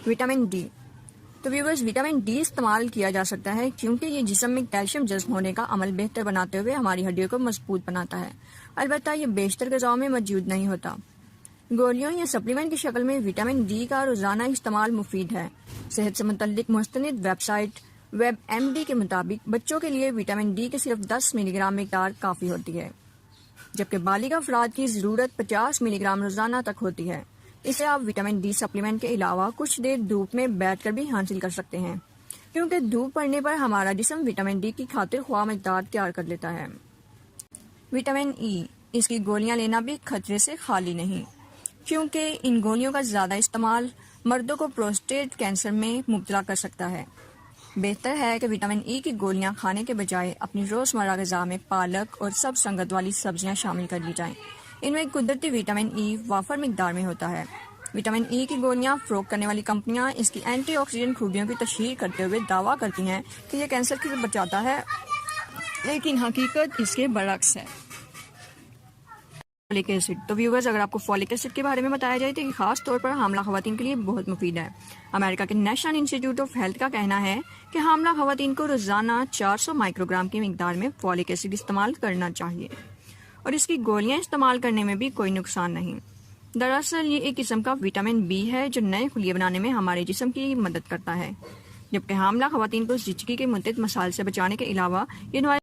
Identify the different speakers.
Speaker 1: Vitamin D. تو viewers, vitamin D استعمال کیا جا سکتا ہے کیونکہ یہ جسم میں کیلشیم جذب ہونے کا عمل بہتر بناتے ہوئے ہماری ہڈیوں کو مضبوط بناتا ہے۔ البتہ یہ بیشتر غذاؤں میں موجود نہیں ہوتا۔ گولیوں یا سپلیمنٹ کی شکل میں وٹامن ڈی کا روزانہ استعمال مفید ہے۔ صحت سے متعلق مستند website WebMD کے مطابق بچوں کے لیے وٹامن ڈی کے صرف 10 ملی گرام مقدار کافی ہوتی ہے، جبکہ بالغ افراد کی ضرورت 50 ملی گرام روزانہ تک ہوتی ہے۔ اسے آپ وٹامن ڈی سپلیمنٹ کے علاوہ کچھ دیر دھوپ میں بیٹھ کر بھی حاصل کر سکتے ہیں، کیونکہ دھوپ پڑنے پر ہمارا جسم وٹامن ڈی کی خاطر خواہ مقدار تیار کر لیتا ہے۔ وٹامن ای، اس کی گولیاں لینا بھی خطرے سے خالی نہیں، کیونکہ ان گولیوں کا زیادہ استعمال مردوں کو پروسٹیٹ کینسر میں مبتلا کر سکتا ہے۔ بہتر ہے کہ وٹامن ای کی گولیاں کھانے کے بجائے اپنی روزمرہ غذا میں پالک اور سب سنگت والی سبزیاں شامل کر لی جائیں۔ ان میں قدرتی وٹامن ای وافر مقدار میں ہوتا ہے۔ وٹامن ای کی گولیاں فروخت کرنے والی کمپنیاں اس کی اینٹی آکسیڈنٹ خوبیوں کی تشہیر کرتے ہوئے دعویٰ کرتی ہیں کہ یہ کینسر سے بچاتا ہے، لیکن حقیقت اس کے برعکس ہے۔ Folk acid. تو ویورز، اگر آپ کو فولک ایسڈ کے بارے میں بتایا جائے تو یہ خاص طور پر حاملہ خواتین کے لیے بہت مفید ہے۔ امریکہ کے نیشنل انسٹی ٹیوٹ آف ہیلتھ کا کہنا ہے کہ حاملہ خواتین کو روزانہ 400 مائکرو گرام کی مقدار میں فولک ایسڈ استعمال کرنا چاہیے، اور اس کی گولیاں استعمال کرنے میں بھی کوئی نقصان نہیں۔ دراصل یہ ایک قسم کا وٹامن بی ہے جو نئے خلیے بنانے میں ہمارے جسم کی مدد کرتا ہے، جبکہ حاملہ خواتین کو زچگی کے متعدد مسائل سے بچانے کے علاوہ یہ